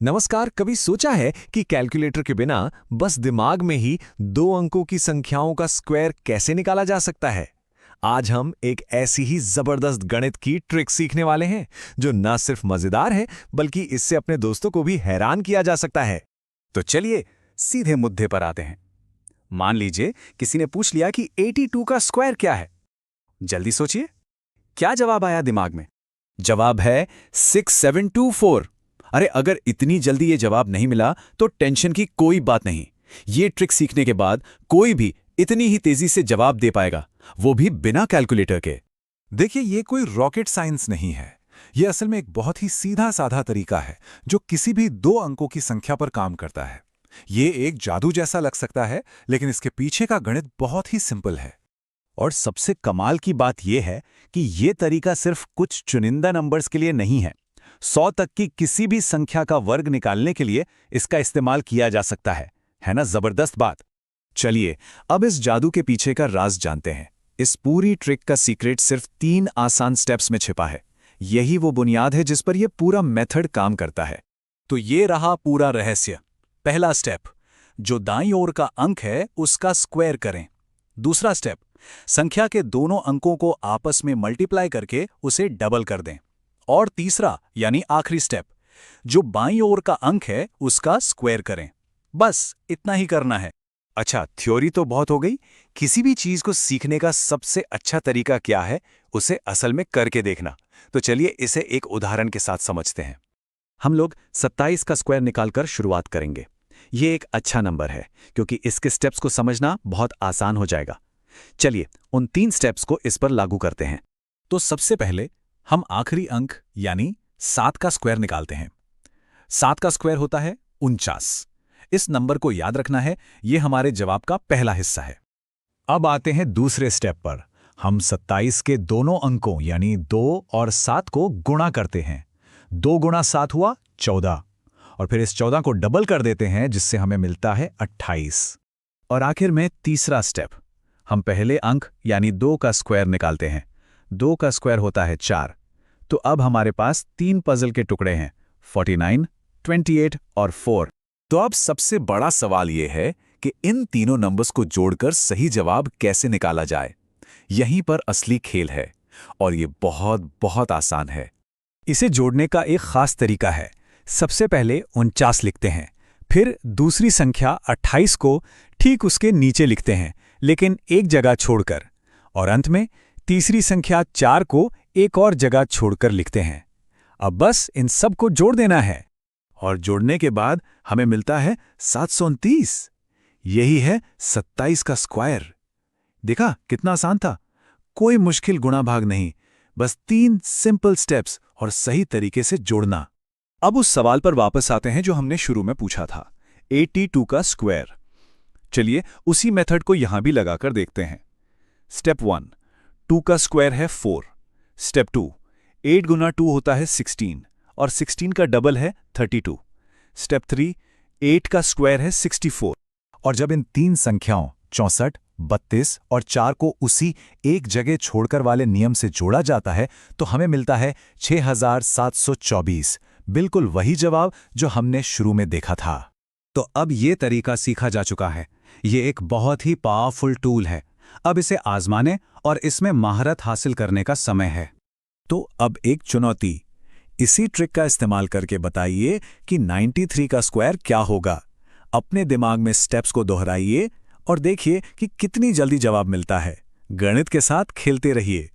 नमस्कार। कभी सोचा है कि कैलकुलेटर के बिना बस दिमाग में ही दो अंकों की संख्याओं का स्क्वायर कैसे निकाला जा सकता है? आज हम एक ऐसी ही जबरदस्त गणित की ट्रिक सीखने वाले हैं जो न सिर्फ मजेदार है बल्कि इससे अपने दोस्तों को भी हैरान किया जा सकता है। तो चलिए सीधे मुद्दे पर आते हैं। मान लीजिए किसी ने पूछ लिया कि 82 का स्क्वायर क्या है। जल्दी सोचिए, क्या जवाब आया दिमाग में? जवाब है 6724। अरे अगर इतनी जल्दी ये जवाब नहीं मिला तो टेंशन की कोई बात नहीं। ये ट्रिक सीखने के बाद कोई भी इतनी ही तेजी से जवाब दे पाएगा, वो भी बिना कैलकुलेटर के। देखिए, ये कोई रॉकेट साइंस नहीं है। ये असल में एक बहुत ही सीधा साधा तरीका है जो किसी भी दो अंकों की संख्या पर काम करता है। ये एक जादू जैसा लग सकता है, लेकिन इसके पीछे का गणित बहुत ही सिंपल है। और सबसे कमाल की बात यह है कि ये तरीका सिर्फ कुछ चुनिंदा नंबर्स के लिए नहीं है। 100 तक की किसी भी संख्या का वर्ग निकालने के लिए इसका इस्तेमाल किया जा सकता है ना जबरदस्त बात। चलिए अब इस जादू के पीछे का राज जानते हैं। इस पूरी ट्रिक का सीक्रेट सिर्फ 3 आसान स्टेप्स में छिपा है। यही वो बुनियाद है जिस पर यह पूरा मेथड काम करता है। तो ये रहा पूरा रहस्य। पहला स्टेप, जो दाईं ओर का अंक है उसका स्क्वायर करें। दूसरा स्टेप, संख्या के दोनों अंकों को आपस में मल्टीप्लाई करके उसे डबल कर दें। और तीसरा यानी आखिरी स्टेप, जो बाईं ओर का अंक है उसका स्क्वायर करें। बस इतना ही करना है। अच्छा, थ्योरी तो बहुत हो गई। किसी भी चीज को सीखने का सबसे अच्छा तरीका क्या है, उसे असल में करके देखना। तो चलिए इसे एक उदाहरण के साथ समझते हैं। हम लोग 27 का स्क्वायर निकालकर शुरुआत करेंगे। ये एक अच्छा नंबर है क्योंकि इसके स्टेप्स को समझना बहुत आसान हो जाएगा। चलिए उन 3 स्टेप्स को इस पर लागू करते हैं। तो सबसे पहले हम आखिरी अंक यानी 7 का स्क्वायर निकालते हैं। 7 का स्क्वायर होता है 49। इस नंबर को याद रखना है, यह हमारे जवाब का पहला हिस्सा है। अब आते हैं दूसरे स्टेप पर। हम 27 के दोनों अंकों यानी 2 और 7 को गुणा करते हैं। 2 गुणा 7 हुआ 14, और फिर इस 14 को डबल कर देते हैं जिससे हमें मिलता है 28। और आखिर में तीसरा स्टेप, हम पहले अंक यानी 2 का स्क्वायर निकालते हैं। 2 का स्क्वायर होता है 4। तो अब हमारे पास 3 पजल के टुकड़े हैं, 49, 28 और 4। तो अब सबसे बड़ा सवाल यह है कि इन तीनों नंबर्स को जोड़कर सही जवाब कैसे निकाला जाए। यहीं पर असली खेल है और ये बहुत बहुत आसान है। इसे जोड़ने का एक खास तरीका है। सबसे पहले 49 लिखते हैं, फिर दूसरी संख्या 28 को ठीक उसके नीचे लिखते हैं लेकिन एक जगह छोड़कर, और अंत में तीसरी संख्या 4 को एक और जगह छोड़कर लिखते हैं। अब बस इन सब को जोड़ देना है और जोड़ने के बाद हमें मिलता है 729। यही है 27 का स्क्वायर। देखा कितना आसान था। कोई मुश्किल गुणा भाग नहीं, बस 3 सिंपल स्टेप्स और सही तरीके से जोड़ना। अब उस सवाल पर वापस आते हैं जो हमने शुरू में पूछा था, 82 का स्क्वायर। चलिए उसी मेथड को यहां भी लगाकर देखते हैं। स्टेप 1, 2 का स्क्वायर है 4। स्टेप 2, 8 गुना 2 होता है 16 और 16 का डबल है 32। स्टेप 3, 8 का स्क्वायर है 64। और जब इन 3 संख्याओं 64, 32 और 4 को उसी एक जगह छोड़कर वाले नियम से जोड़ा जाता है तो हमें मिलता है 6724। बिल्कुल वही जवाब जो हमने शुरू में देखा था। तो अब ये तरीका सीखा जा चुका है। ये एक बहुत ही पावरफुल टूल है। अब इसे आजमाने और इसमें महारत हासिल करने का समय है। तो अब एक चुनौती, इसी ट्रिक का इस्तेमाल करके बताइए कि 93 का स्क्वायर क्या होगा। अपने दिमाग में स्टेप्स को दोहराइए और देखिए कि कितनी जल्दी जवाब मिलता है। गणित के साथ खेलते रहिए।